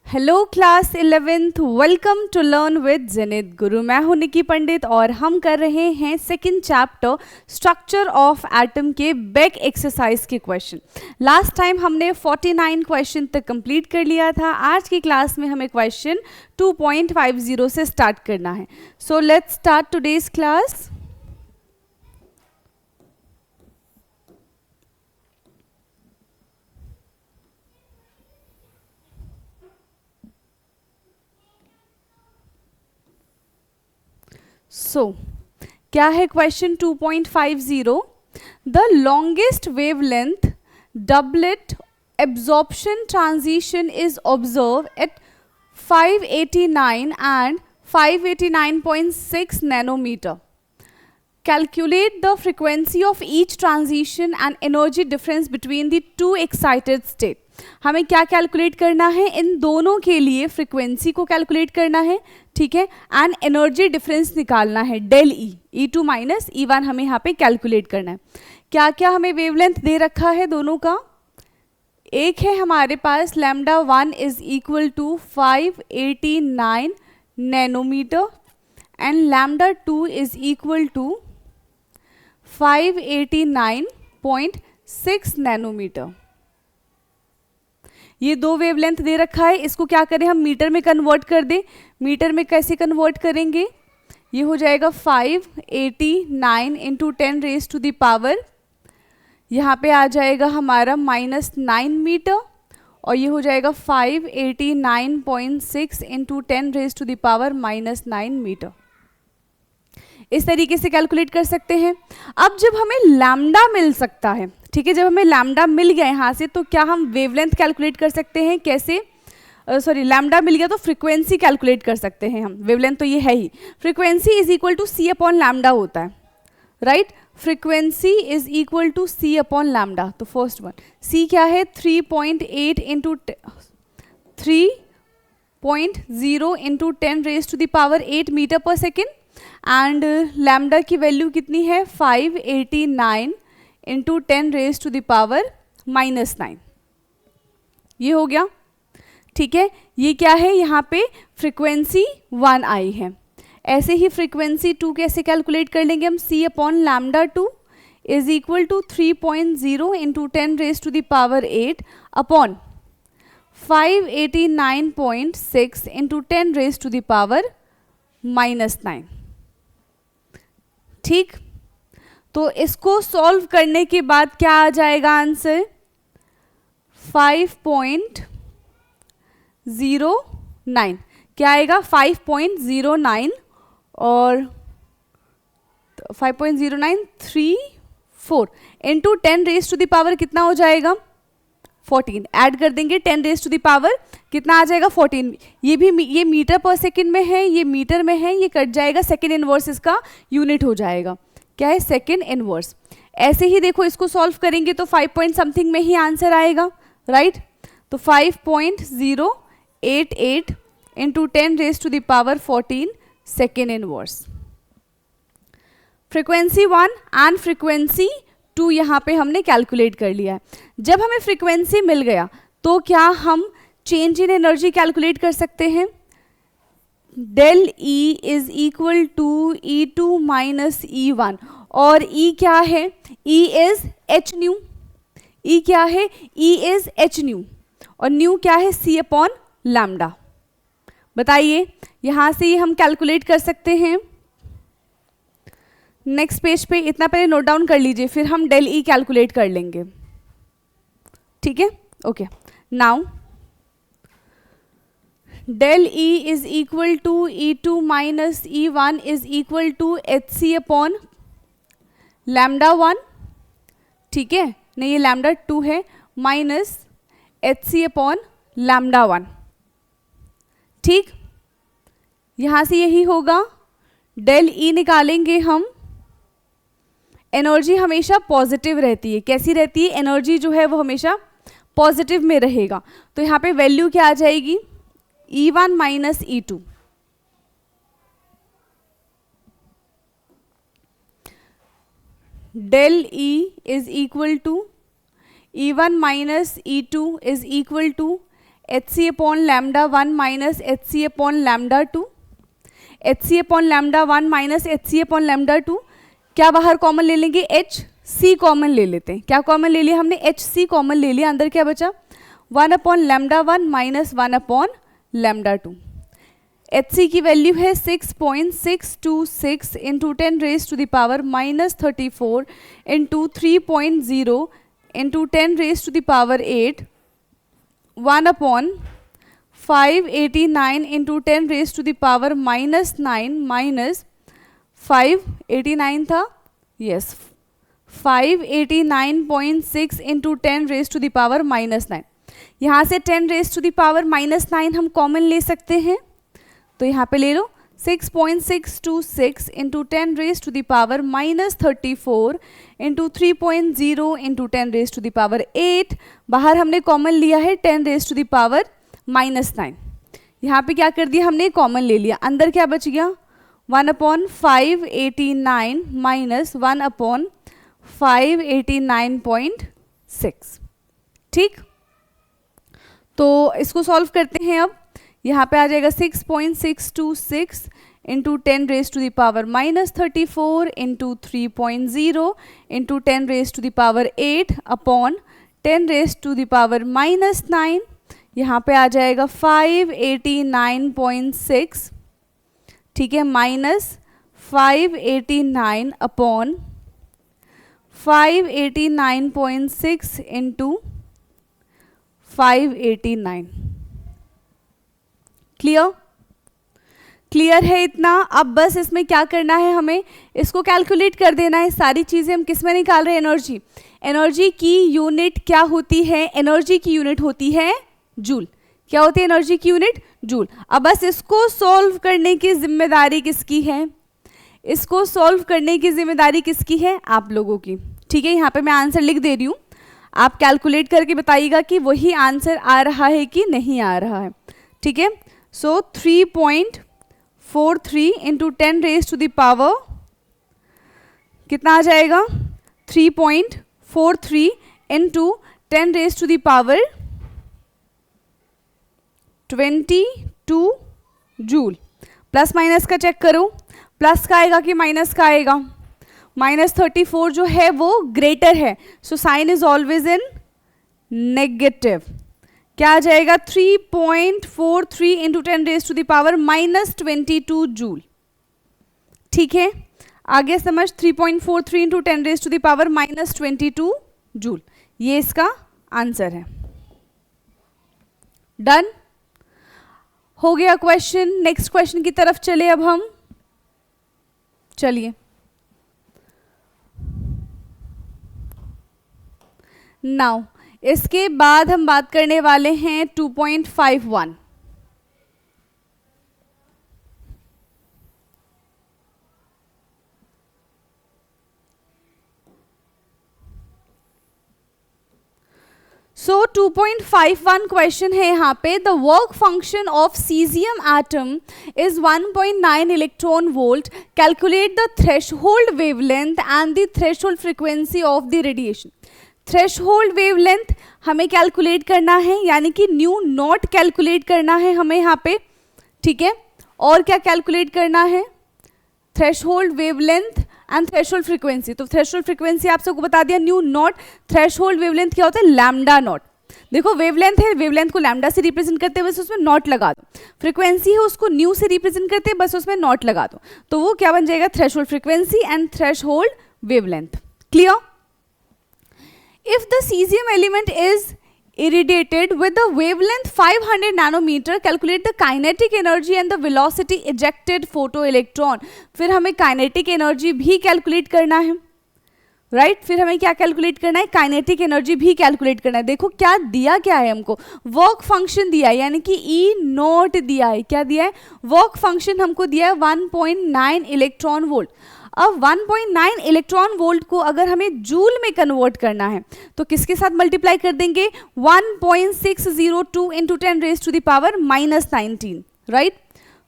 Hello class 11th, welcome to learn with Jenit Guru. मैं हूं निकी पंडित और हम कर रहे हैं second chapter structure of atom के बेक एक्सरसाइज के क्वेश्चन। लास्ट टाइम हमने 49 क्वेश्चन तक कंप्लीट कर लिया था। आज की क्लास में हमें क्वेश्चन 2.50 से स्टार्ट करना है। So let's start today's class. So क्या है question 2.50? The longest wavelength doublet absorption transition is observe at 589 and 589.6 nanometer. Calculate the frequency of each transition and energy difference between the two excited state. हमें क्या calculate करना है? इन दोनों के लिए frequency को कैलकुलेट करना है, ठीक है, एंड एनर्जी डिफरेंस निकालना है, del E, E2 minus E1 हमें यहाँ पे कैलकुलेट करना है। क्या क्या हमें वेवलेंथ दे रखा है दोनों का? एक है हमारे पास lambda 1 is equal to 589 nanometer and lambda 2 is equal to 589.6 nanometer. ये दो वेवलेंथ दे रखा है। इसको क्या करें, हम मीटर में कन्वर्ट कर दें। मीटर में कैसे कन्वर्ट करेंगे? ये हो जाएगा 589 into 10 raise to the power, यहाँ पे आ जाएगा हमारा -9 मीटर, और ये हो जाएगा 589.6 into 10 raise to the power -9 metre. इस तरीके से कैलकुलेट कर सकते हैं। अब जब हमें लैम्डा मिल सकता है, ठीक है, जब हमें लैम्डा मिल गया यहाँ से, तो क्या हम वेवलेंथ कैलकुलेट कर सकते हैं? कैसे? लैम्डा मिल गया तो फ्रीक्वेंसी कैलकुलेट कर सकते हैं हम। वेवलेंथ तो ये है ही। Frequency is equal to C upon lambda होता है, right? Frequency is equal to C upon lambda. तो फर्स्ट वन C क्या है? 3.8 into 3.0 into 10 raise to the power 8 meter पर सेकेंड, एंड लैम्डा की वैल्यू कितनी है? 589 into 10 raise to the power -9। ये हो गया, ठीक है। ये क्या है? यहाँ पे फ्रीक्वेंसी 1 आई है। ऐसे ही फ्रीक्वेंसी 2 कैसे कैलकुलेट कर लेंगे हम? C upon lambda 2 is equal to 3.0 into 10 raise to the power 8 upon 589.6 into 10 raise to the power -9। ठीक, तो इसको सॉल्व करने के बाद क्या आ जाएगा आंसर? 5.09। क्या आएगा? 5.09 और 5.0934 into 10 raise to the power कितना हो जाएगा? 14। ऐड कर देंगे 10 रेज टू द पावर कितना आ जाएगा? 14। ये भी ये मीटर पर सेकेंड में है, ये मीटर में है, ये कट जाएगा, सेकेंड इनवर्स इसका यूनिट हो जाएगा। क्या है? Second inverse. ऐसे ही देखो, इसको सॉल्व करेंगे तो 5 पॉइंट समथिंग में ही आंसर आएगा, राइट? तो 5.088 into 10 raise to the power 14 second inverse. Frequency 1 and frequency 2 यहाँ पे हमने कैलकुलेट कर लिया है। जब हमें फ्रीक्वेंसी मिल गया तो क्या हम चेंज इन एनर्जी कैलकुलेट कर सकते हैं? Del E is equal to E2 minus E1, और E क्या है? E is h nu. E क्या है? E इज h न्यू, और न्यू क्या है? C upon lambda. बताइए, यहाँ से ये हम कैलकुलेट कर सकते हैं। नेक्स्ट पेज पे इतना पहले नोट डाउन कर लीजिए, फिर हम डेल E कैलकुलेट कर लेंगे, ठीक है? Okay, now del E is equal to E2 minus E1 is equal to HC upon lambda 1, ठीक है, नहीं ये लैम्डा 2 है, माइनस HC अपॉन लैम्डा 1, ठीक। यहाँ से यही होगा। डेल E निकालेंगे हम। एनर्जी हमेशा पॉजिटिव रहती है। कैसी रहती है? एनर्जी जो है वो हमेशा पॉजिटिव में रहेगा। तो यहाँ पे वैल्यू क्या आ जाएगी? E1 minus E2। Del E is equal to E1 minus E2 is equal to hc upon lambda 1 minus hc upon lambda 2, hc upon lambda 1 minus hc upon lambda 2, क्या बाहर कॉमन ले लेंगे, hc कॉमन ले लेते हैं। क्या common ले लिया हमने, hc कॉमन ले लिया, अंदर क्या बचा 1 upon lambda 1 minus 1 upon lambda 2। hc की वैल्यू है 6.626 into 10 raise to the power minus 34 into 3.0 into 10 raise to the power 8, 1 upon 589 into 10 raise to the power minus 9 minus 589 था, yes 589.6 into 10 raise to the power minus 9। यहाँ से 10 raise to the power minus 9 हम common ले सकते हैं, तो यहाँ पे ले लो 6.626 into 10 raise to the power minus 34 into 3.0 into 10 raise to the power 8, बाहर हमने कॉमन लिया है 10 raise to the power minus 9। यहाँ पे क्या कर दिया हमने, कॉमन ले लिया, अंदर क्या बच गया 1 अपॉन 589 माइनस 1 अपॉन 589.6। ठीक, तो इसको सॉल्व करते हैं। अब यहाँ पे आ जाएगा 6.626 into 10 raise to the power minus 34 into 3.0 into 10 raise to the power 8 upon 10 raise to the power minus 9, यहाँ पे आ जाएगा 589.6, ठीक है, minus 589 upon 589.6 into 589। Clear, clear है इतना। अब बस इसमें क्या करना है, हमें इसको कैलकुलेट कर देना है। सारी चीज़ें हम किस में निकाल रहे हैं, एनर्जी। एनर्जी की यूनिट क्या होती है, एनर्जी की यूनिट होती है जूल। क्या होती है एनर्जी की यूनिट, जूल। अब बस इसको सॉल्व करने की जिम्मेदारी किसकी है, इसको सॉल्व करने की जिम्मेदारी किसकी है, आप लोगों की। ठीक है, यहाँ पे मैं आंसर लिख दे रही हूँ, आप कैलकुलेट करके बताइएगा कि वही आंसर आ रहा है कि नहीं आ रहा है। ठीक है, so 3.43 into 10 raise to the power कितना आ जाएगा, 3.43 into 10 raise to the power 22 joule. Plus minus का चेक करो, प्लस का आएगा कि माइनस का आएगा, माइनस 34 जो है वो ग्रेटर है, so sign is always in negative. क्या आ जाएगा 3.43 into 10 raise to the power minus 22 joule. ठीक है, आगे समझ, 3.43 into 10 raise to the power minus 22 joule, ये इसका आंसर है। डन हो गया क्वेश्चन। नेक्स्ट क्वेश्चन की तरफ चले अब हम, चलिए। नाउ इसके बाद हम बात करने वाले हैं 2.51। सो 2.51 क्वेश्चन है यहाँ पे, the work function of caesium atom is 1.9 electron volt, calculate the threshold wavelength and the threshold frequency of the radiation. Threshold wavelength हमें कैलकुलेट करना है, यानी कि न्यू नॉट कैलकुलेट करना है हमें यहाँ पे। ठीक है, और क्या कैलकुलेट करना है, threshold wavelength and threshold frequency. तो थ्रेशहोल्ड फ्रीक्वेंसी आप सबको बता दिया, न्यू नॉट। थ्रेशहोल्ड वेवलेंथ क्या होता है, लैम्डा नॉट। देखो वेवलेंथ है, वेवलेंथ को लैम्डा से रिप्रेजेंट करते हैं, बस उसमें नॉट लगा दो। फ्रीक्वेंसी है, उसको न्यू से रिप्रेजेंट करते हैं, बस उसमें नॉट लगा दो, तो वो क्या बन जाएगा, threshold frequency and threshold wavelength. Clear. If the cesium element is irradiated with the wavelength 500 nanometer, calculate the kinetic energy and the velocity ejected photoelectron। फिर हमें kinetic energy भी calculate करना है, राइट फिर हमें क्या कैलकुलेट करना है, काइनेटिक एनर्जी भी कैलकुलेट करना है। देखो क्या दिया, क्या है हमको, वर्क फंक्शन दिया है, यानी कि ई नॉट दिया है। क्या दिया है, वर्क फंक्शन हमको दिया है 1.9 इलेक्ट्रॉन वोल्ट। अब 1.9 इलेक्ट्रॉन वोल्ट को अगर हमें जूल में कन्वर्ट करना है तो किसके साथ मल्टीप्लाई कर देंगे, 1.602 into 10 raise to the power -19, right.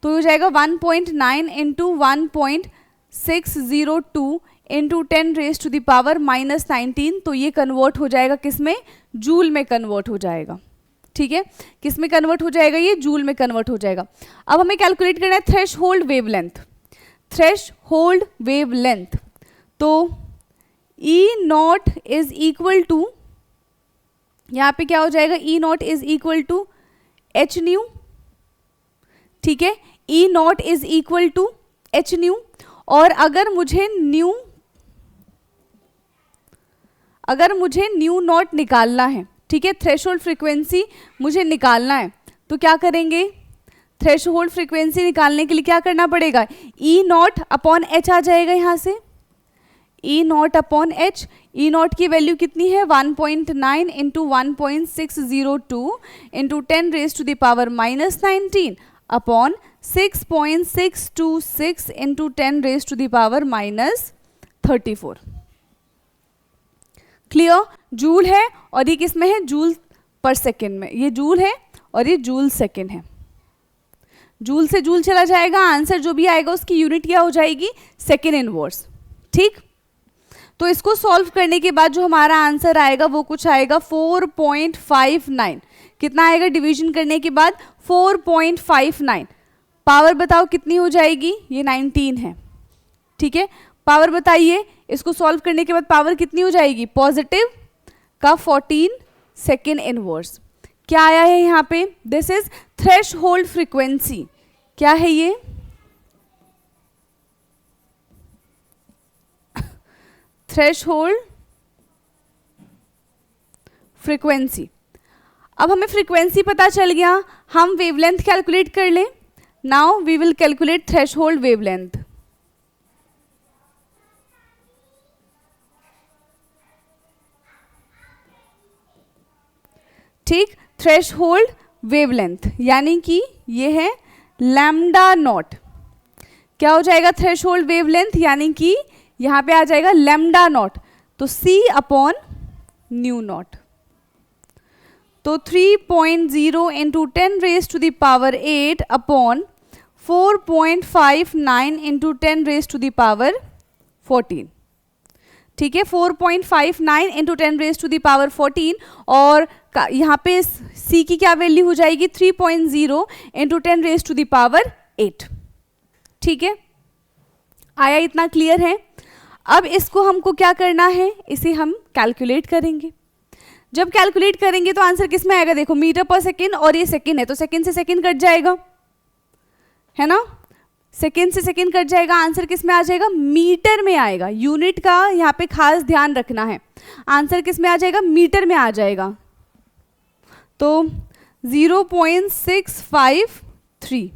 तो हो जाएगा 1.9 into 1.602 into 10 raise to the power -19। तो ये कन्वर्ट हो जाएगा किस में, जूल में कन्वर्ट हो जाएगा। ठीक है, किस में कन्वर्ट हो जाएगा, ये जूल में कन्वर्ट हो जाएगा। अब हमें कैलकुलेट करना है threshold wavelength. Threshold wavelength, तो E naught is equal to, यहाँ पे क्या हो जाएगा, E naught is equal to H nu, ठीक है, E naught is equal to H nu. और अगर मुझे न्यू नॉट निकालना है, ठीक है, थ्रेशोल्ड फ्रीक्वेंसी मुझे निकालना है, तो क्या करेंगे, थ्रेशोल्ड फ्रीक्वेंसी निकालने के लिए क्या करना पड़ेगा, ई नॉट अपॉन एच आ जाएगा यहाँ से, E naught upon H. E naught की वैल्यू कितनी है, 1.9 into 1.602 into 10 raise to the power -19 upon 6.626 into 10 raise to the power -34। Clear, joule है और ये किस में है, जूल पर सेकेंड में, ये जूल है और ये जूल सेकेंड है। जूल से जूल चला जाएगा, आंसर जो भी आएगा उसकी यूनिट क्या हो जाएगी, सेकेंड इनवर्स। ठीक, तो इसको सॉल्व करने के बाद जो हमारा आंसर आएगा वो कुछ आएगा 4.59। कितना आएगा डिवीजन करने के बाद, 4.59। पावर बताओ कितनी हो जाएगी, ये 19 है, ठीक है, पावर बताइए, इसको सॉल्व करने के बाद पावर कितनी हो जाएगी, पॉजिटिव का 14 सेकेंड इनवर्स। क्या आया है यहाँ पे, this is threshold frequency. क्या है ये, थ्रेश होल्ड फ्रिक्वेंसी। अब हमें फ्रीक्वेंसी पता चल गया, हम वेवलेंथ कैलकुलेट कर लें। Now we will calculate threshold wavelength. ठीक, थ्रेश होल्ड वेवलेंथ यानी कि ये है लैम्डा नॉट। क्या हो जाएगा थ्रेश होल्ड वेवलेंथ, यानी कि यहाँ पे आ जाएगा लैम्डा नॉट, तो C अपॉन न्यू नॉट। तो 3.0 into 10 raise to the power 8 upon 4.59 into 10 raise to the power 14। ठीक है, 4.59 into 10 raise to the power 14, और यहाँ पे C की क्या वैल्यू हो जाएगी, 3.0 into 10 raise to the power 8। ठीक है, आया, इतना क्लियर है। अब इसको हमको क्या करना है, इसे हम कैलकुलेट करेंगे। जब कैलकुलेट करेंगे तो आंसर किस में आएगा, देखो मीटर पर सेकेंड, और ये सेकेंड है तो सेकेंड से सेकेंड कट जाएगा, है ना, सेकेंड से सेकेंड कट जाएगा, आंसर किस में आ जाएगा, मीटर में आएगा। यूनिट का यहाँ पे खास ध्यान रखना है, आंसर किस में आ जाएगा, मीटर में आ जाएगा। तो 0.653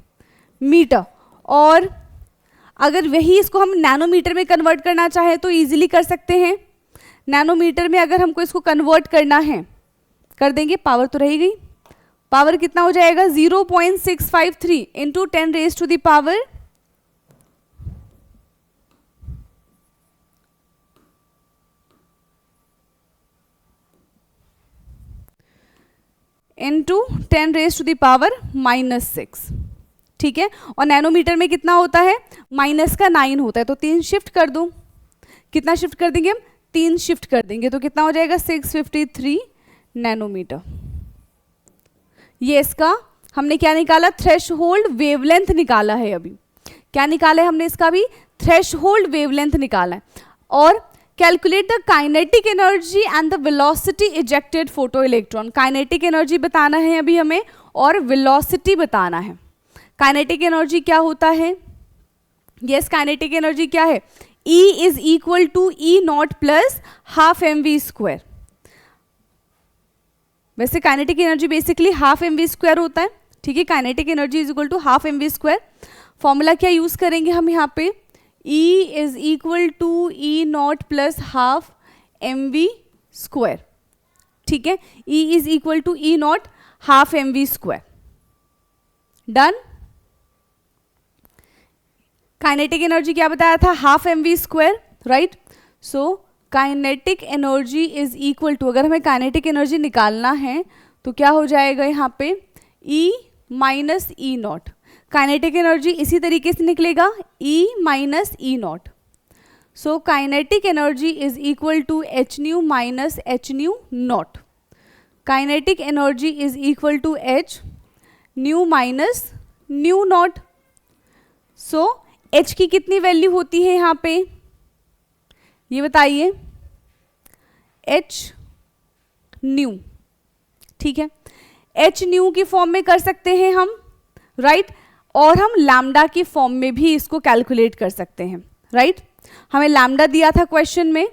मीटर, और अगर वही इसको हम नैनोमीटर में कन्वर्ट करना चाहें तो इजीली कर सकते हैं। नैनोमीटर में अगर हमको इसको कन्वर्ट करना है, कर देंगे, पावर तो रह गई, पावर कितना हो जाएगा, 0.653 into 10 raise to the power into 10 raise to the power -6। ठीक है, और नैनोमीटर में कितना होता है, माइनस का 9 होता है, तो 3 शिफ्ट कर दो, कितना शिफ्ट कर देंगे हम, 3 शिफ्ट कर देंगे, तो कितना हो जाएगा 653 नैनोमीटर। ये इसका हमने क्या निकाला, थ्रेश होल्ड वेवलेंथ निकाला है। अभी क्या निकाला है हमने, इसका भी थ्रेश होल्ड वेवलेंथ निकाला है। और calculate the kinetic energy and the velocity ejected photo electron. Kinetic energy बताना है अभी हमें, और वेलोसिटी बताना है। काइनेटिक एनर्जी क्या होता है, यस, काइनेटिक एनर्जी क्या है, E is equal to E naught plus half mv²। वैसे kinetic energy basically half mv² होता है, ठीक है, kinetic energy is equal to half mv²। Formula क्या यूज करेंगे हम यहाँ पे, E is equal to E naught plus half mv²। ठीक है, E is equal to E naught half mv²। Done. Kinetic energy क्या बताया था, half mv², right. So kinetic energy is equal to, अगर हमें काइनेटिक एनर्जी निकालना है तो क्या हो जाएगा यहाँ पे, E minus E naught. Kinetic energy इसी तरीके से निकलेगा, E minus E naught. So kinetic energy is equal to h nu minus h nu naught. Kinetic energy is equal to H nu minus nu naught. So H की कितनी value होती है यहाँ पे, ये बताइए, एच न्यू, ठीक है। एच न्यू की फॉर्म में कर सकते हैं हम, राइट, और हम लैम्डा की फॉर्म में भी इसको कैलकुलेट कर सकते हैं, राइट। हमें लैम्डा दिया था क्वेश्चन में,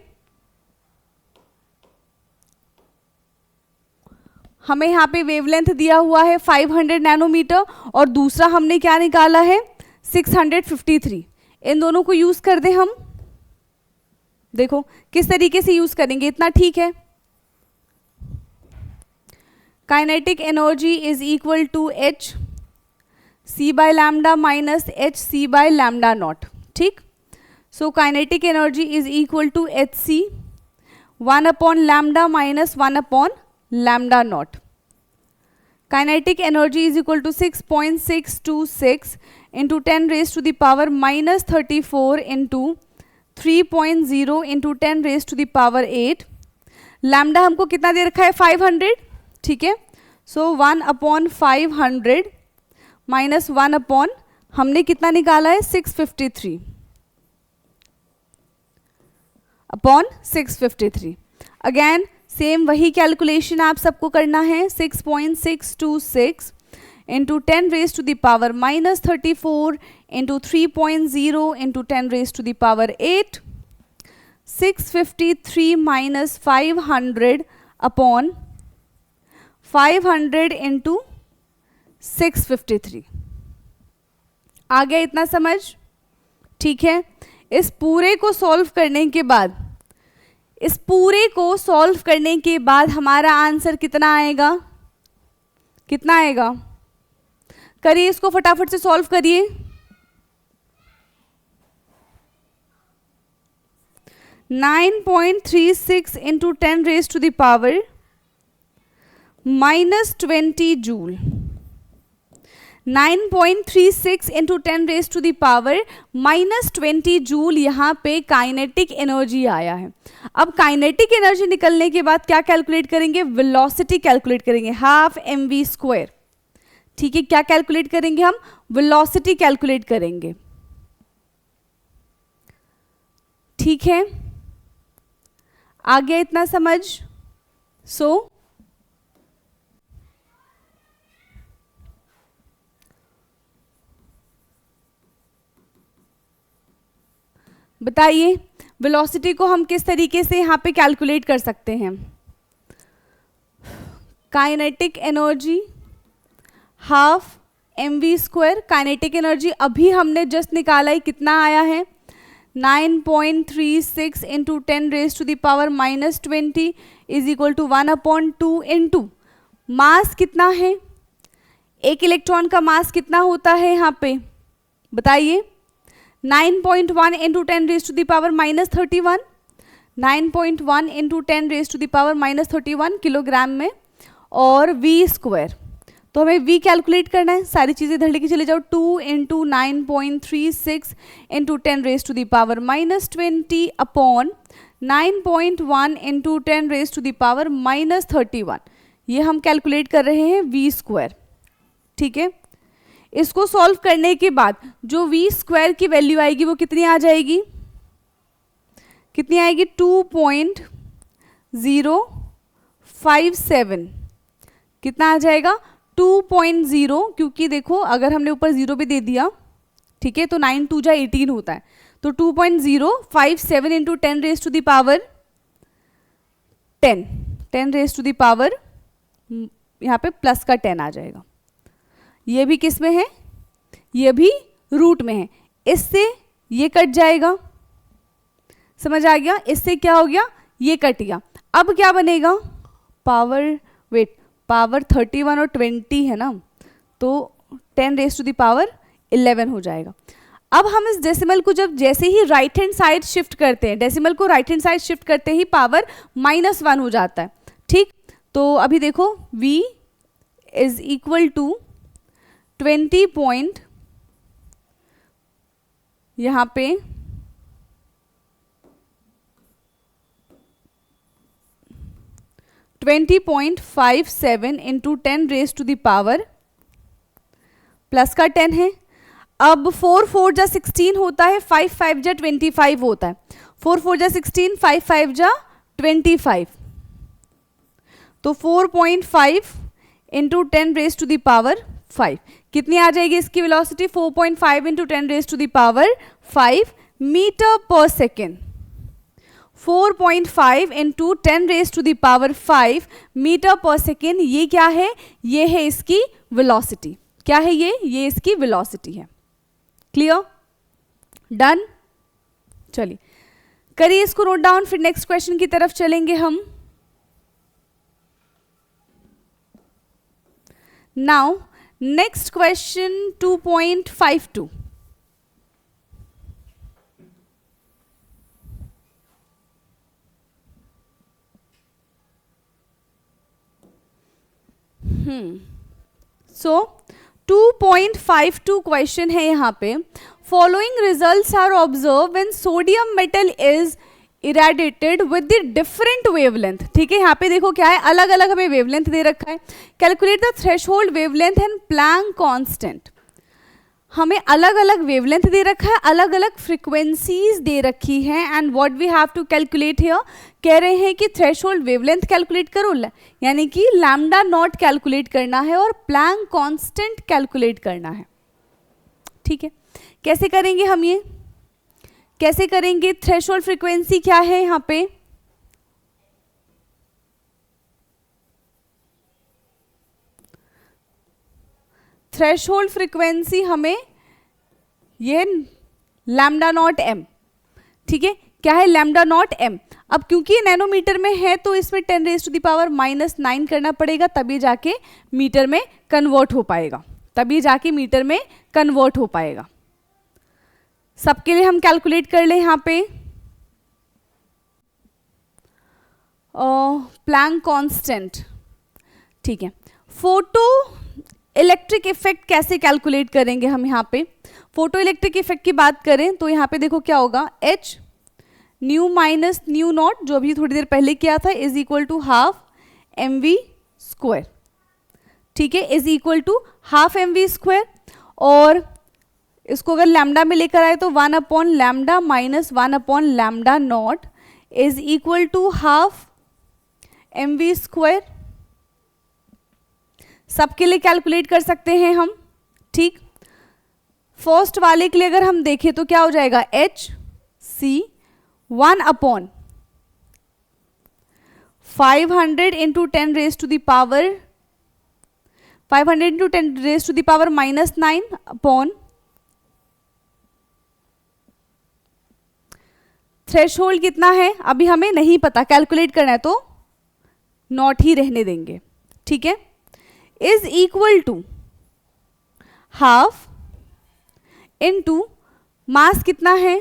हमें यहाँ पे वेवलेंथ दिया हुआ है 500 नैनोमीटर और दूसरा हमने क्या निकाला है 653। इन दोनों को यूज कर दें हम, देखो किस तरीके से यूज करेंगे, इतना ठीक है। Kinetic energy is equal to H C by lambda minus H C by lambda naught, ठीक। So kinetic energy is equal to H C 1 upon lambda minus 1 upon lambda naught. Kinetic energy is equal to 6.626 into 10 raise to the power minus 34 into 3.0 into 10 raise to the power 8। Lambda हमको कितना दे रखा है 500, ठीक है। सो 1 upon 500 minus 1 upon हमने कितना निकाला है 653 अपॉन 653। अगेन सेम वही कैलकुलेशन आप सबको करना है, 6.626 into 10 raise to the power minus 34 into 3.0 into 10 raise to the power 8। 653 minus 500 upon 500 into 653। आ गया इतना समझ, ठीक है। इस पूरे को सॉल्व करने के बाद, इस पूरे को सॉल्व करने के बाद हमारा आंसर कितना आएगा, कितना आएगा, करिए इसको फटाफट से सॉल्व करिए। 9.36 into 10 raise to the power minus 20 joule. 9.36 into 10 raise to the power minus 20 joule यहाँ पे काइनेटिक एनर्जी आया है। अब काइनेटिक एनर्जी निकलने के बाद क्या कैलकुलेट करेंगे, वेलोसिटी कैलकुलेट करेंगे, हाफ mv², ठीक है। क्या कैलकुलेट करेंगे हम, वेलोसिटी कैलकुलेट करेंगे, ठीक है। आ गया इतना समझ। सो बताइए वेलोसिटी को हम किस तरीके से यहाँ पे कैलकुलेट कर सकते हैं। Kinetic energy half mv², kinetic energy अभी हमने जस्ट निकाला है, कितना आया है 9.36 into 10 raise to the power minus 20 is equal to 1/2 into mass कितना है, एक इलेक्ट्रॉन का मास कितना होता है यहाँ पे बताइए, 9.1 into 10 raise to the power minus 31, 9.1 into 10 raise to the power minus 31 kilogram में, और v²। तो हमें v कैलकुलेट करना है, सारी चीज़ें इधर लेके चले जाओ, 2 into 9.36 into 10 raise to the power minus 20 upon 9.1 into 10 raise to the power minus 31। ये हम कैलकुलेट कर रहे हैं v², ठीक है। इसको सॉल्व करने के बाद जो v² की वैल्यू आएगी वो कितनी आ जाएगी, कितनी आएगी 2.057, कितना आ जाएगा 2.0, क्योंकि देखो अगर हमने ऊपर 0 भी दे दिया, ठीक है, तो 9 2 जा 18 होता है, तो 2.057 into 10 raise to the power 10 raise to the power, यहाँ पे प्लस का 10 आ जाएगा। ये भी किस में है, ये भी रूट में है, इससे ये कट जाएगा, समझ आ गया। इससे क्या हो गया, ये कट गया। अब क्या बनेगा, पावर, वेट, पावर 31 और 20 है ना, तो 10 रेज टू द पावर 11 हो जाएगा। अब हम इस डेसिमल को जब जैसे ही राइट हैंड साइड शिफ्ट करते हैं, डेसिमल को राइट हैंड साइड शिफ्ट करते ही पावर -1 हो जाता है, ठीक। तो अभी देखो v is equal to 20 point, यहाँ पे 20.57 into 10 raise to the power, plus का 10 है। अब 4 4 जा 16 होता है, 5 5 जा 25 होता है। 4 4 जा 16, 5 5 जा 25, तो 4.5 into 10 raise to the power 5 कितनी आ जाएगी इसकी velocity? 4.5 into 10 raise to the power 5 metre पर second. 4.5 into 10 raise to the power 5 metre पर सेकेंड, ये क्या है? ये है इसकी वेलोसिटी। क्या है ये इसकी वेलोसिटी है। क्लियर? डन? चलिए करिए इसको नोट डाउन, फिर नेक्स्ट क्वेश्चन की तरफ चलेंगे हम। Now next question 2.52। So 2.52 question है यहाँ पे। Following results are observe when sodium metal is irradiated with the different wavelength. ठीक है, यहाँ पे देखो क्या है, अलग अलग हमें वेवलेंथ दे रखा है। Calculate the threshold wavelength and Planck constant. हमें अलग अलग वेवलेंथ दे रखा है, अलग अलग फ्रीक्वेंसीज दे रखी है, and what we have to calculate here, कह रहे हैं कि थ्रेशोल्ड वेवलेंथ कैलकुलेट करो, यानी कि लैम्डा नॉट कैलकुलेट करना है और प्लैंक कांस्टेंट कैलकुलेट करना है। ठीक है, कैसे करेंगे हम ये? कैसे करेंगे? थ्रेशोल्ड फ्रीक्वेंसी क्या है यहाँ पे? थ्रेशोल्ड फ्रीक्वेंसी हमें ये लैम्डा नॉट एम। ठीक है, क्या है? Lambda naught M. अब क्योंकि ये नैनोमीटर में है तो इसमें 10 रेज टू द पावर -9 करना पड़ेगा, तभी जाके मीटर में कन्वर्ट हो पाएगा, तभी जाके मीटर में कन्वर्ट हो पाएगा। सबके लिए हम कैलकुलेट कर लें यहाँ पे। Planck constant. ठीक है, फोटो इलेक्ट्रिक इफेक्ट कैसे कैलकुलेट करेंगे हम यहाँ पे? फोटो इलेक्ट्रिक इफेक्ट की बात करें तो यहाँ पे देखो क्या होगा, h nu minus nu naught, जो अभी थोड़ी देर पहले किया था, is equal to half mv square. ठीक है, is equal to half mv square, और इसको अगर लैम्डा में लेकर आए तो 1 upon lambda minus 1 upon lambda naught is equal to half mv square. सबके लिए कैलकुलेट कर सकते हैं हम। ठीक, फर्स्ट वाले के लिए अगर हम देखें तो क्या हो जाएगा, h c 1 upon 500 into 10 raise to the power 500 into 10 raise to the power -9 upon threshold कितना है अभी हमें नहीं पता, कैलकुलेट करना है तो नॉट ही रहने देंगे। ठीक है, is equal to half into mass कितना है,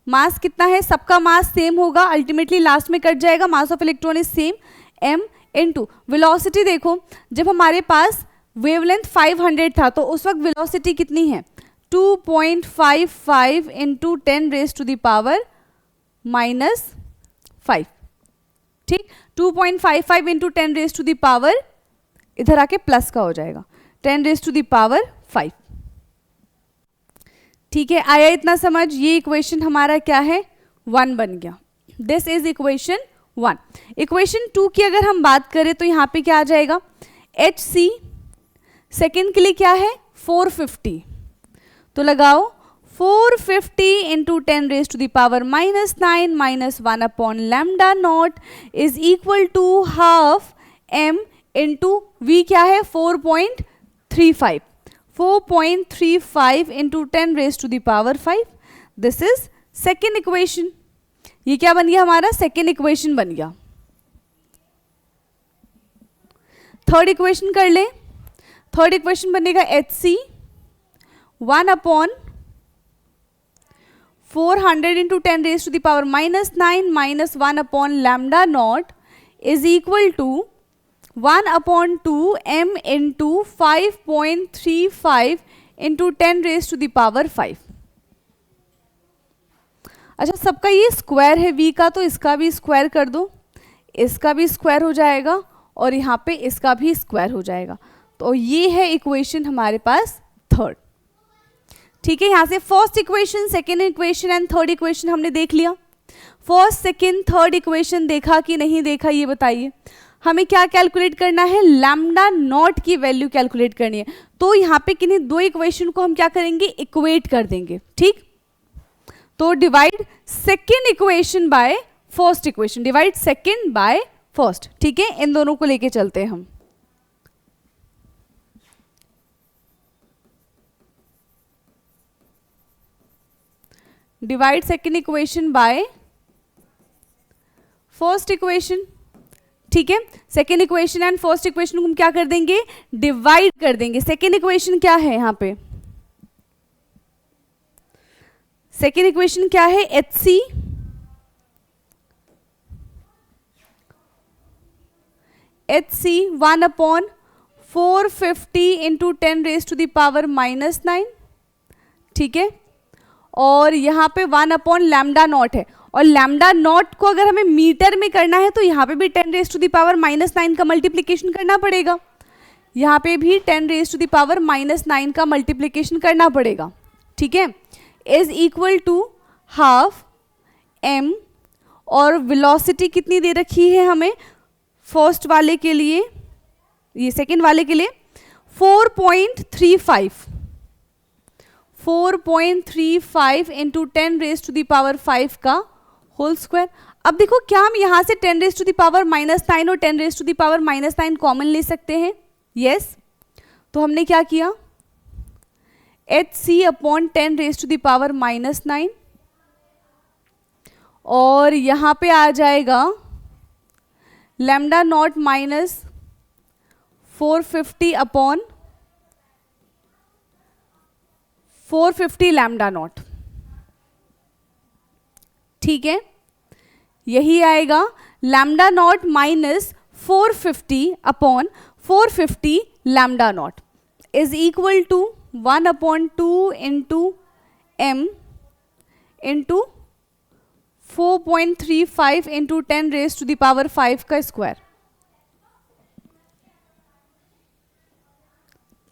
मास कितना है, सबका मास सेम होगा, अल्टीमेटली लास्ट में कट जाएगा, mass of electron is same, m into velocity. देखो जब हमारे पास वेवलेंथ 500 था तो उस वक्त वेलोसिटी कितनी है, 2.55 into 10 raise to the power -5। ठीक, 2.55 into 10 raise to the power, इधर आके प्लस का हो जाएगा, 10 रेज टू द पावर 5। ठीक है, आया इतना समझ? ये इक्वेशन हमारा क्या है, 1 बन गया। This is equation 1। इक्वेशन 2 की अगर हम बात करें तो यहाँ पे क्या आ जाएगा, एच सी सेकेंड के लिए क्या है, 450, तो लगाओ 450 into 10 raise to the power -9 minus 1 upon lambda naught is equal to half m into V क्या है, 4.35 4.35 into 10 raise to the power 5। This is second equation. ये क्या बन गया हमारा, सेकेंड इक्वेशन बन गया। थर्ड इक्वेशन कर ले। थर्ड इक्वेशन बनेगा H C 1 upon 400 into 10 raise to the power -9 minus 1 upon lambda naught is equal to 1 upon 2 m into 5.35 into 10 raise to the power 5। अच्छा, सबका ये स्क्वायर है v का, तो इसका भी स्क्वायर कर दो, इसका भी स्क्वायर हो जाएगा और यहाँ पे इसका भी स्क्वायर हो जाएगा। तो ये है इक्वेशन हमारे पास थर्ड। ठीक है, यहाँ से first equation, second equation and third equation हमने देख लिया। फर्स्ट, सेकेंड, थर्ड इक्वेशन देखा कि नहीं देखा ये बताइए। हमें क्या कैलकुलेट करना है, लैम्डा नॉट की वैल्यू कैलकुलेट करनी है। तो यहाँ पे किन्हीं दो इक्वेशन को हम क्या करेंगे, इक्वेट कर देंगे। ठीक, तो divide second equation by first equation, divide second by first. ठीक है, इन दोनों को लेके चलते हैं हम। Divide second equation by first equation. ठीक है, second equation and first equation को हम क्या कर देंगे, डिवाइड कर देंगे। सेकेंड इक्वेशन क्या है यहाँ पे, सेकेंड इक्वेशन क्या है, HC HC 1/450 इंटू 10⁻⁻⁹। ठीक है, और यहाँ पे 1/λ0 है, और लैम्डा नॉट को अगर हमें मीटर में करना है तो यहाँ पे भी 10⁻⁻9 का मल्टीप्लिकेशन करना पड़ेगा, यहाँ पे भी 10⁻⁻9 का मल्टीप्लिकेशन करना पड़ेगा। ठीक है, is equal to half m, और वेलोसिटी कितनी दे रखी है हमें फर्स्ट वाले के लिए, ये सेकेंड वाले के लिए 4.35 इंटू 10⁻5 का होल स्क्वायर। अब देखो, क्या हम यहाँ से 10⁻⁻9 और 10⁻⁻9 कॉमन ले सकते हैं? यस। तो हमने क्या किया, HC अपॉन 10⁻⁻9, और यहाँ पे आ जाएगा lambda naught minus 450 upon 450 lambda naught. ठीक है, यही आएगा lambda naught minus 450 upon 450 lambda naught is equal to 1/2 into m into 4.35 into 10⁻5 का स्क्वायर।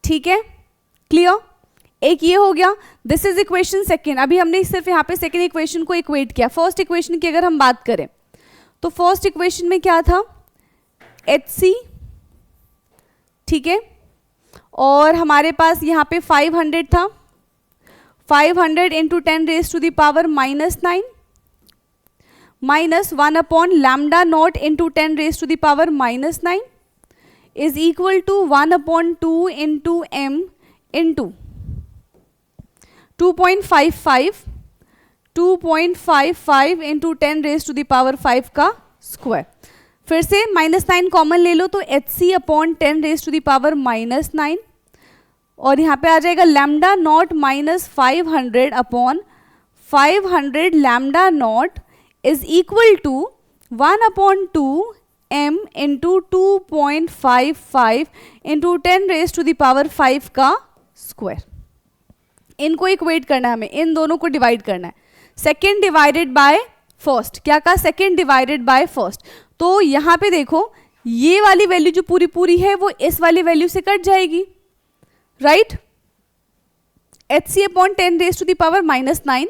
ठीक है, क्लियर? एक ये हो गया, दिस इज इक्वेशन सेकेंड। अभी हमने सिर्फ यहाँ पे सेकेंड इक्वेशन को इक्वेट किया। फर्स्ट इक्वेशन की अगर हम बात करें तो फर्स्ट इक्वेशन में क्या था, HC। ठीक है, और हमारे पास यहाँ पे 500 था, 500 into 10⁻⁻9 minus 1/λ0 into 10⁻⁻9 is equal to 1/2 into m into 2.55 into 10⁻5 का स्क्वायर। फिर से -9 कॉमन ले लो तो HC अपॉन 10⁻⁻9, और यहाँ पे आ जाएगा lambda naught minus 500 upon 500 lambda naught is equal to 1/2 m into 2.55 into 10⁻5 का स्क्वायर। इनको इक्वेट करना है हमें, इन दोनों को डिवाइड करना है। सेकेंड डिवाइडेड बाय फर्स्ट, क्या कहा, सेकेंड डिवाइडेड बाय फर्स्ट। तो यहाँ पे देखो, ये वाली वैल्यू जो पूरी पूरी है वो इस वाली वैल्यू से कट जाएगी, right. HC upon 10⁻⁻9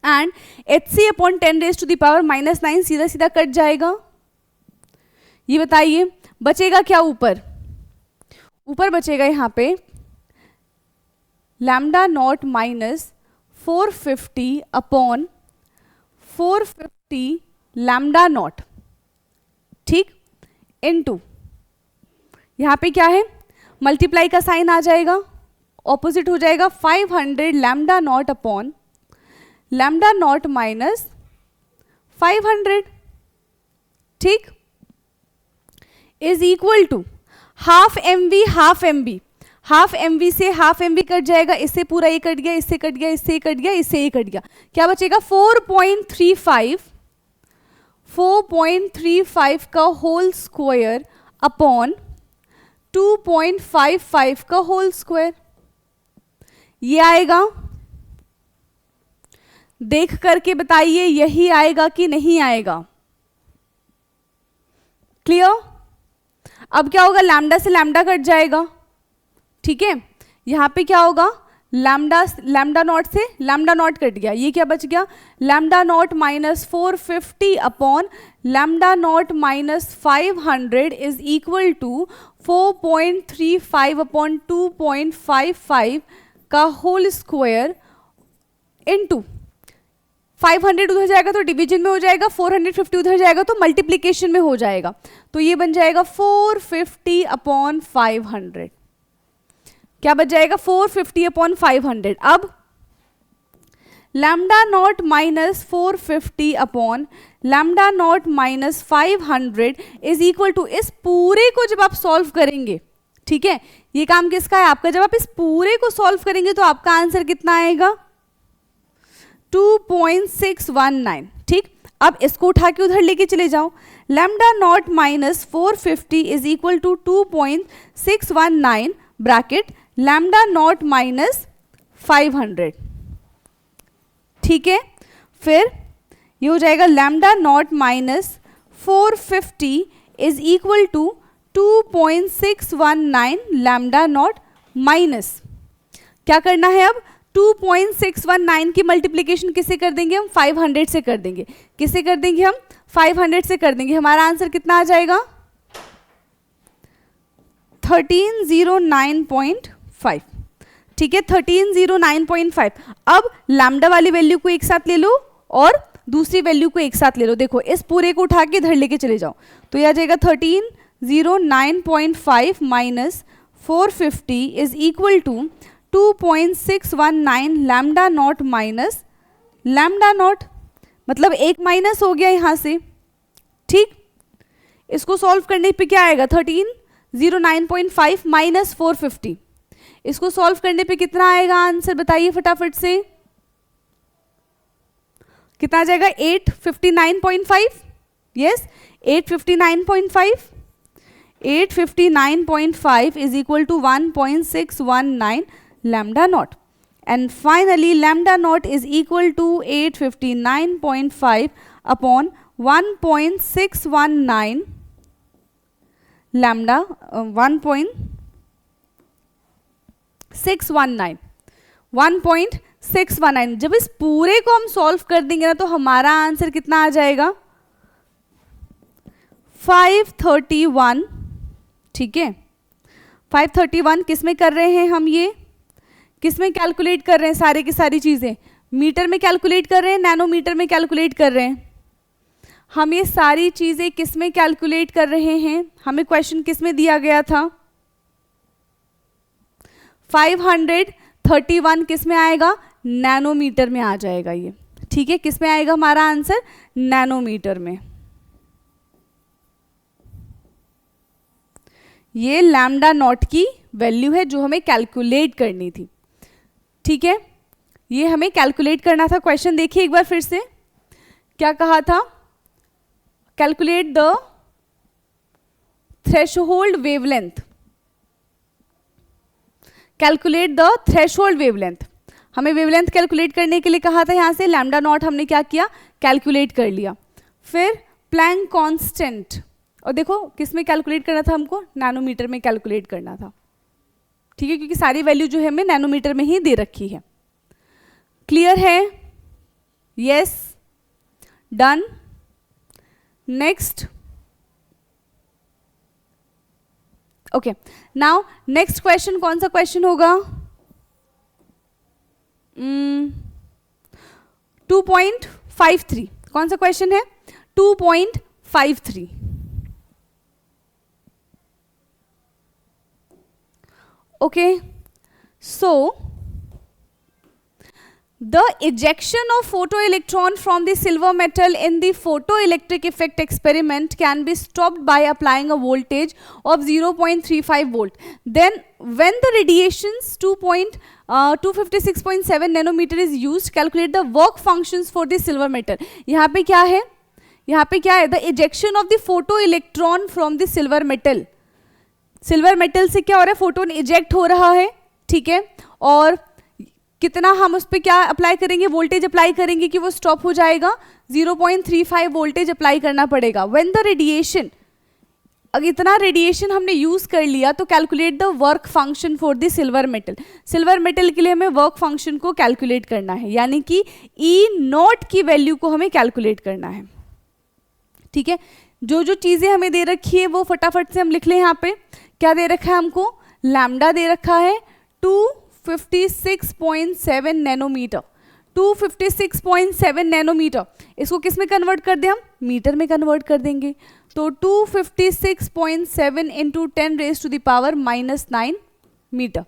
and HC upon 10⁻⁻9 सीधा सीधा कट जाएगा। ये बताइए बचेगा क्या, ऊपर बचेगा यहाँ पे lambda naught minus 450 upon 450 lambda naught. ठीक, इनटू यहाँ पे क्या है, मल्टीप्लाई का साइन आ जाएगा, ऑपोजिट हो जाएगा 500 lambda naught upon lambda naught minus 500। ठीक, is equal to half MV half MV से हाफ MV कट जाएगा, इससे पूरा ये कट गया, इससे कट गया, इससे कट गया, इससे ये कट गया, क्या बचेगा 4.35 का होल स्क्वायर अपॉन 2.55 का होल स्क्वायर। ये आएगा, देख करके बताइए यही आएगा कि नहीं आएगा। क्लियर? अब क्या होगा, लैम्डा से लैम्डा कट जाएगा, ठीक है, यहाँ पे क्या होगा, लैम्डा नॉट से लैम्डा नॉट कट गया, ये क्या बच गया, lambda naught minus 450 upon lambda naught minus 500 is equal to 4.35 upon 2.55 का होल स्क्वायर इनटू 500 उधर जाएगा तो डिवीजन में हो जाएगा, 450 उधर जाएगा तो मल्टीप्लीकेशन में हो जाएगा, तो ये बन जाएगा 450 अपॉन 500, क्या बच जाएगा 450 अपॉन 500। अब lambda naught minus 450 upon lambda naught minus 500 is equal to, इस पूरे को जब आप सॉल्व करेंगे, ठीक है, ये काम किसका है आपका, जब आप इस पूरे को सॉल्व करेंगे तो आपका आंसर कितना आएगा 2.619, ठीक। अब इसको उठा के उधर लेके चले जाओ, lambda naught minus 450 is equal to 2.619 bracket lambda naught minus 500, ठीक है, फिर ये हो जाएगा lambda naught minus 450 is equal to 2.619 lambda naught minus, क्या करना है अब 2.619 की मल्टीप्लीकेशन किससे कर देंगे हम, 500 से कर देंगे, किससे कर देंगे हम, 500 से कर देंगे, हमारा आंसर कितना आ जाएगा 1309.5, ठीक है, 1309.5। अब लैम्डा वाली वैल्यू को एक साथ ले लो और दूसरी वैल्यू को एक साथ ले लो, देखो इस पूरे को उठा के इधर लेके चले जाओ, तो यह आ जाएगा 1309.5 minus 450 is equal to 2.619 lambda naught minus lambda naught, मतलब एक माइनस हो गया यहाँ से, ठीक, इसको सॉल्व करने पे क्या आएगा 1309.5 माइनस 450, इसको सॉल्व करने पे कितना आएगा आंसर बताइए फटाफट से, कितना आ जाएगा 859.5, yes 859.5, 859.5 is equal to 1.619 lambda naught, and finally lambda naught is equal to 859.5 upon 1.619 lambda 1.619 जब इस पूरे को हम सॉल्व कर देंगे ना तो हमारा आंसर कितना आ जाएगा 531, ठीक है, 531 किस में कर रहे हैं हम, ये किस में कैलकुलेट कर रहे हैं, सारे की सारी चीज़ें मीटर में कैलकुलेट कर रहे हैं, नैनोमीटर में कैलकुलेट कर रहे हैं, हम ये सारी चीज़ें किस में कैलकुलेट कर रहे हैं, हमें क्वेश्चन किस में दिया गया था 531 किस में आएगा, नैनोमीटर में आ जाएगा ये, ठीक है, किस में आएगा हमारा आंसर, नैनोमीटर में। ये लैम्डा नॉट की वैल्यू है जो हमें कैलकुलेट करनी थी, ठीक है, ये हमें कैलकुलेट करना था। क्वेश्चन देखिए एक बार फिर से, क्या कहा था, calculate the threshold wavelength, calculate the threshold wavelength, हमें वेवलेंथ कैलकुलेट करने के लिए कहा था, यहाँ से लैम्डा नॉट हमने क्या किया, कैलकुलेट कर लिया। फिर प्लैंक कांस्टेंट, और देखो किस में कैलकुलेट करना था हमको, नैनोमीटर में कैलकुलेट करना था, ठीक है, क्योंकि सारी वैल्यू जो है हमें नैनोमीटर में ही दे रखी है। क्लियर है, yes, done, next, okay, now next question कौन सा क्वेश्चन होगा, 2.53, कौन सा क्वेश्चन है 2.53, okay, so the ejection of photoelectron from the silver metal in the photoelectric effect experiment can be stopped by applying a voltage of 0.35 volt. Then when the radiations 256.7 nanometer is used, calculate the work functions for the silver metal. यहाँ पे क्या है, यहाँ पे क्या है, the ejection of the photoelectron from the silver metal. Silver metal से क्या हो रहा है, फोटोन इजेक्ट हो रहा है, ठीक है, और कितना हम उस पर क्या अप्लाई करेंगे, वोल्टेज अप्लाई करेंगे कि वो स्टॉप हो जाएगा, 0.35 वोल्टेज अप्लाई करना पड़ेगा। व्हेन द रेडिएशन अगर इतना रेडिएशन हमने यूज कर लिया तो calculate the work function for the silver metal. Silver metal के लिए हमें वर्क फंक्शन को कैलकुलेट करना है, यानी कि ई नॉट की वैल्यू को हमें कैलकुलेट करना है। ठीक है, जो जो चीजें हमें दे रखी है वो फटाफट से हम लिख लें। यहाँ पे क्या दे रखा है हमको, लैम्डा दे रखा है 256.7 नैनोमीटर। 256.7 नैनोमीटर, इसको किस में कन्वर्ट कर दें हम, मीटर में कन्वर्ट कर देंगे। तो 256.7 इंटू 10⁻⁻⁹ मीटर।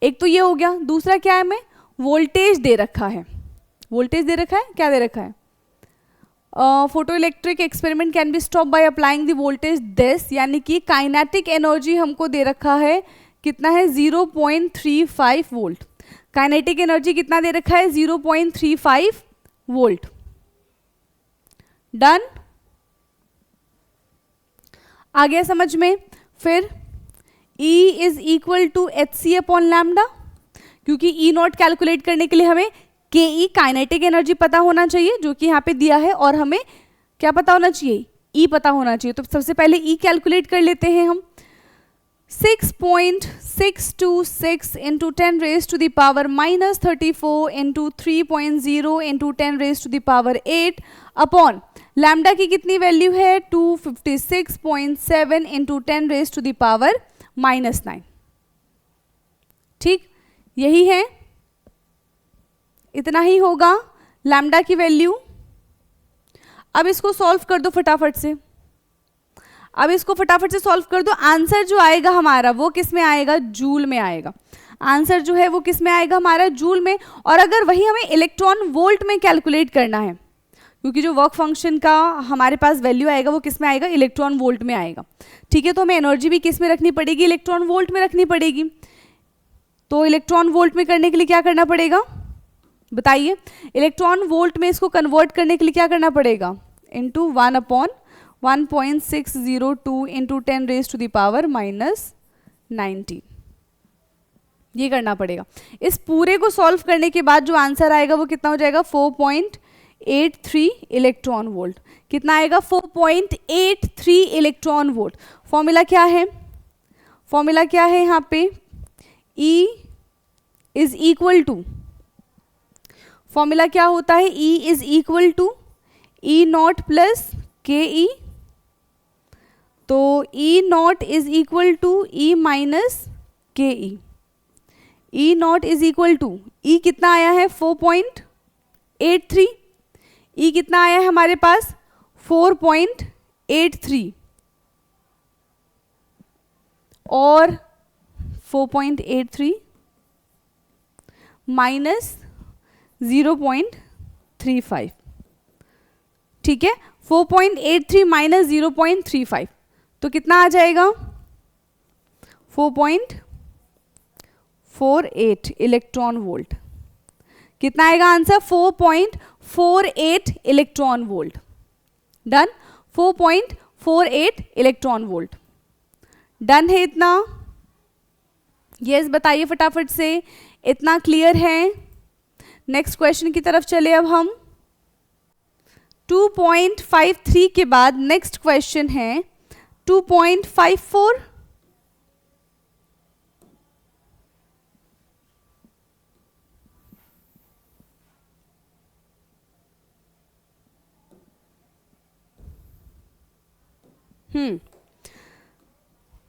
एक तो ये हो गया। दूसरा क्या है, हमें वोल्टेज दे रखा है। वोल्टेज दे रखा है, क्या दे रखा है, photo electric experiment can be stop by applying the voltage this, यानी कि काइनेटिक एनर्जी हमको दे रखा है कितना है 0.35 वोल्ट। काइनेटिक एनर्जी कितना दे रखा है 0.35 वोल्ट। डन, आ गया समझ में। फिर E is equal to HC upon lambda, क्योंकि E नॉट कैलकुलेट करने के लिए हमें KE काइनेटिक एनर्जी पता होना चाहिए, जो कि यहाँ पे दिया है, और हमें क्या पता होना चाहिए, E पता होना चाहिए। तो सबसे पहले E कैलकुलेट कर लेते हैं हम। 6.626 into 10⁻⁻34 into 3.0 into 10⁻8 upon lambda की कितनी वैल्यू है 256.7 इंटू 10⁻⁻⁹। ठीक, यही है, इतना ही होगा लैम्डा की वैल्यू। अब इसको सॉल्व कर दो फटाफट से। अब इसको फटाफट से सॉल्व कर दो। आंसर जो आएगा हमारा वो किस में आएगा, जूल में आएगा। आंसर जो है वो किस में आएगा हमारा, जूल में। और अगर वही हमें इलेक्ट्रॉन वोल्ट में कैलकुलेट करना है, क्योंकि जो वर्क फंक्शन का हमारे पास वैल्यू आएगा वो किस में आएगा, इलेक्ट्रॉन वोल्ट में आएगा। ठीक है, तो हमें एनर्जी भी किस में रखनी पड़ेगी, इलेक्ट्रॉन वोल्ट में रखनी पड़ेगी। तो इलेक्ट्रॉन वोल्ट में करने के लिए क्या करना पड़ेगा बताइए, इलेक्ट्रॉन वोल्ट में इसको कन्वर्ट करने के लिए क्या करना पड़ेगा, इंटू 1/1.602 इंटू 10⁻⁻⁹ ये करना पड़ेगा। इस पूरे को सॉल्व करने के बाद जो आंसर आएगा वो कितना हो जाएगा 4.83 इलेक्ट्रॉन वोल्ट। कितना आएगा 4.83 इलेक्ट्रॉन वोल्ट। फॉर्मूला क्या है, फॉर्मूला क्या है यहाँ पे, E is equal to, formula क्या होता है, E is equal to E naught plus KE। तो E naught is equal to E minus KE। E naught is equal to, E कितना आया है 4.83, E कितना आया है हमारे पास 4.83 और 4.83 माइनस 0.35। ठीक है, 4.83 माइनस 0.35 तो कितना आ जाएगा 4.48 इलेक्ट्रॉन वोल्ट। कितना आएगा answer 4.48 electron volt. Done, 4.48 electron volt. Done है इतना, यस बताइए फटाफट से, इतना क्लियर है। नेक्स्ट क्वेश्चन की तरफ चले अब हम। 2.53 के बाद नेक्स्ट क्वेश्चन है 2.54।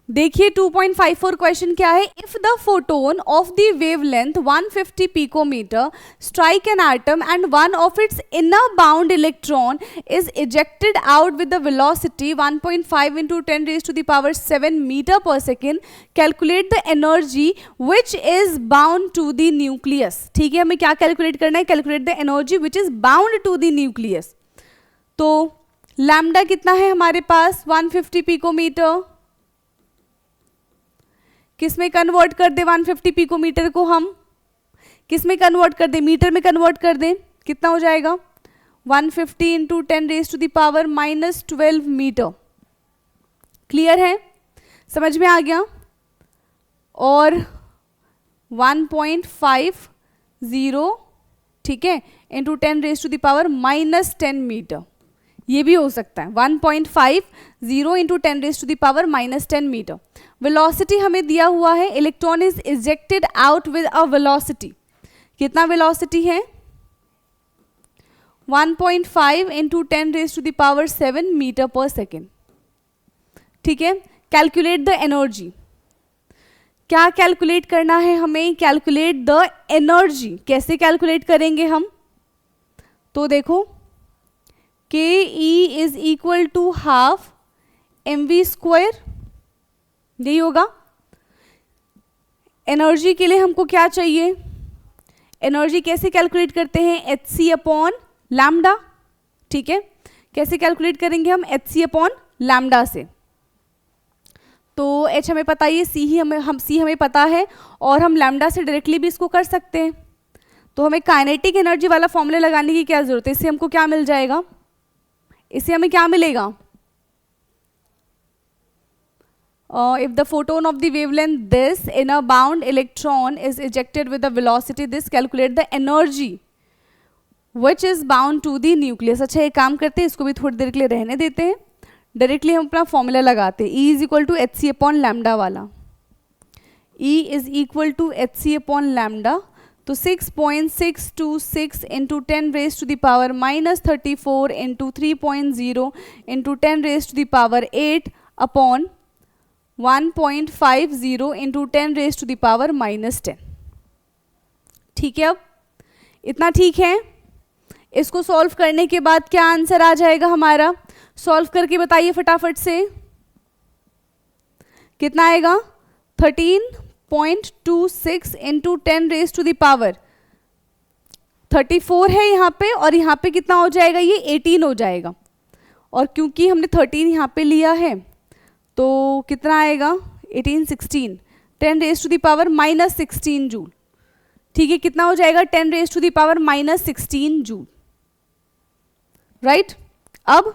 देखिए 2.54 क्वेश्चन क्या है, if the photon of the wavelength 150 picometre strike an atom and one of its inner bound electron is ejected out with the velocity 1.5 into 10⁻⁷ metre पर second, calculate the energy which is bound to the nucleus. ठीक है, हमें क्या calculate करना है, calculate the energy which is bound to the nucleus. तो lambda कितना है हमारे पास 150 पिकोमीटर, किस में कन्वर्ट कर दे 150 पिकोमीटर को, हम किस में कन्वर्ट कर दे, मीटर में कन्वर्ट कर दें, कितना हो जाएगा 150 इंटू 10⁻⁻12 मीटर। क्लियर है, समझ में आ गया। और 1.50 ठीक है इंटू 10⁻⁻10 मीटर, ये भी हो सकता है 1.50 इंटू 10⁻⁻10 मीटर। वेलोसिटी हमें दिया हुआ है, electron is ejected out with a velocity. कितना वेलोसिटी है? 1.5 इंटू 10⁻7 मीटर पर सेकेंड। ठीक है, कैलकुलेट द एनर्जी। क्या कैलकुलेट करना है हमें? Calculate the energy. कैसे कैलकुलेट करेंगे हम? तो देखो, K E is equal to half mv², यही होगा। एनर्जी के लिए हमको क्या चाहिए? एनर्जी कैसे कैलकुलेट करते हैं? hc/λ। ठीक है, कैसे कैलकुलेट करेंगे हम? hc/λ से। तो h हमें पता है, c हमें पता है, और हम लैम्डा से डायरेक्टली भी इसको कर सकते हैं। तो हमें काइनेटिक एनर्जी वाला फॉर्मूला लगाने की क्या जरूरत है? इससे हमको क्या मिल जाएगा? इससे हमें क्या मिलेगा? If the photon of the wavelength this in a bound electron is ejected with the velocity this, calculate the energy which is bound to the nucleus। अच्छा, एक काम करते हैं, इसको भी थोड़ी देर के लिए रहने देते हैं, डायरेक्टली हम अपना फॉर्मूला लगाते हैं। E is equal to hc/λ वाला। E is equal to hc/λ। तो 6.626 into 10⁻⁻34 into 3.0 into 10⁻8 upon 1.50 into 10⁻10। ठीक है, अब इतना ठीक है। इसको सॉल्व करने के बाद क्या आंसर आ जाएगा हमारा? सॉल्व करके बताइए फटाफट से, कितना आएगा? 13.26 इंटू 10⁻34 है यहाँ पे, और यहाँ पे कितना हो जाएगा? ये 18 हो जाएगा। और क्योंकि हमने 13 यहाँ पे लिया है, तो कितना आएगा? 18 16 10⁻⁻16 जूल। ठीक है, कितना हो जाएगा? 10⁻⁻16 जूल। राइट। अब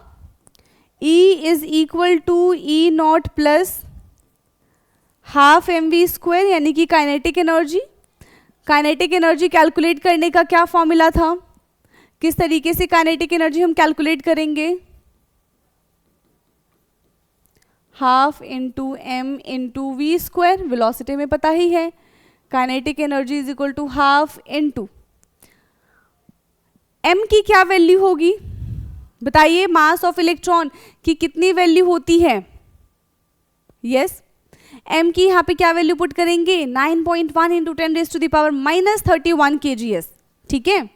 E is equal to E0 plus half mv², यानी कि kinetic energy. Kinetic energy calculate करने का क्या फॉर्मूला था? किस तरीके से काइनेटिक एनर्जी हम कैलकुलेट करेंगे? Half into m into v², velocity में पता ही है। Kinetic energy is equal to half into m की क्या वैल्यू होगी? बताइए, मास ऑफ इलेक्ट्रॉन की कितनी वैल्यू होती है? यस, m की यहाँ पे क्या वैल्यू पुट करेंगे? 9.1 इंटू 10⁻⁻31 kgs। ठीक है,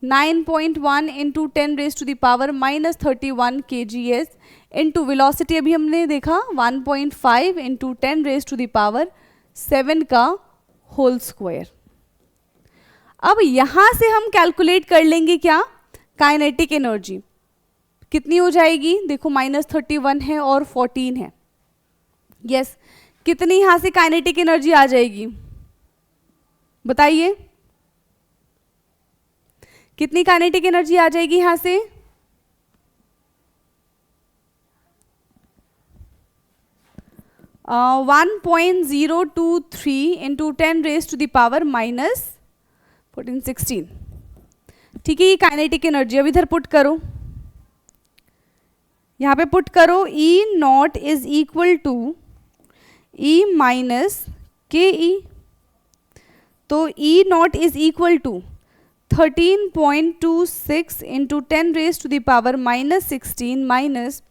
9.1 इंटू 10⁻⁻31 kgs इंटू वेलोसिटी अभी हमने देखा 1.5 इंटू 10⁻7 का होल स्क्वायर। अब यहाँ से हम कैलकुलेट कर लेंगे क्या? काइनेटिक एनर्जी कितनी हो जाएगी? देखो, -31 है और 14 है। यस, कितनी यहाँ से काइनेटिक एनर्जी आ जाएगी? बताइए, कितनी काइनेटिक एनर्जी आ जाएगी यहाँ से? uh, 1.023 into 10⁻⁻14 16। ठीक है, ये काइनेटिक एनर्जी। अब इधर पुट करो, यहाँ पे पुट करो। E0 is equal to E minus K E. तो E0 is equal to 13.26 into 10⁻⁻16 minus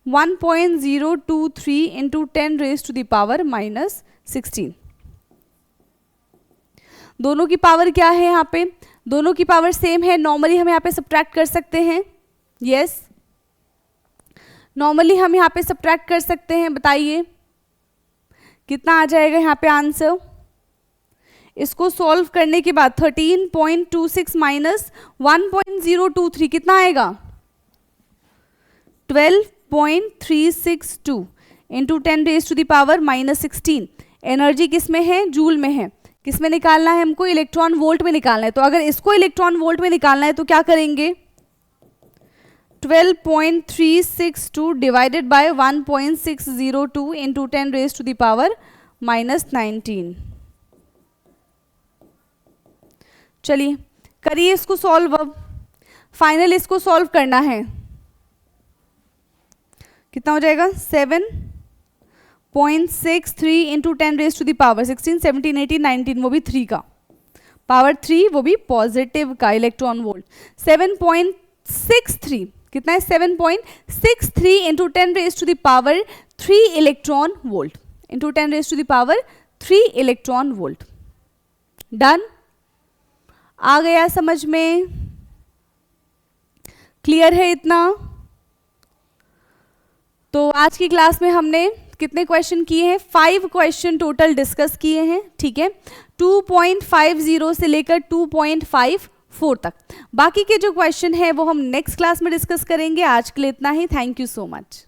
1.023 into 10⁻⁻16। दोनों की पावर क्या है यहाँ पे? दोनों की पावर सेम है। नॉर्मली हम यहाँ पे सब्ट्रैक्ट कर सकते हैं। यस, नॉर्मली हम यहाँ पे सब्ट्रैक्ट कर सकते हैं। बताइए कितना आ जाएगा यहाँ पे आंसर? इसको सॉल्व करने के बाद 13.26 माइनस 1.023 कितना आएगा? 12.362 इंटू 10⁻⁻16। एनर्जी किस में है? जूल में है। किस में निकालना है हमको? इलेक्ट्रॉन वोल्ट में निकालना है। तो अगर इसको इलेक्ट्रॉन वोल्ट में निकालना है तो क्या करेंगे? 12.362 डिवाइडेड बाय 1.602 इंटू 10⁻⁻19। चलिए करिए इसको सॉल्व। अब फाइनल इसको सॉल्व करना है। कितना हो जाएगा 7.63 into 10 raise to the power 16, 17, 18, 19, वो भी 3 का पावर 3, वो भी पॉजिटिव का इलेक्ट्रॉन वोल्ट। 7.63 कितना है 7.63 into 10 raise to the power 3 electron volt into 10 raise to the power 3 electron volt. Done, आ गया समझ में? क्लियर है इतना? तो आज की क्लास में हमने कितने क्वेश्चन किए हैं? 5 क्वेश्चन टोटल डिस्कस किए हैं, ठीक है, 2.50 से लेकर 2.54 तक। बाकी के जो क्वेश्चन है वो हम नेक्स्ट क्लास में डिस्कस करेंगे। आज के लिए इतना ही। Thank you so much.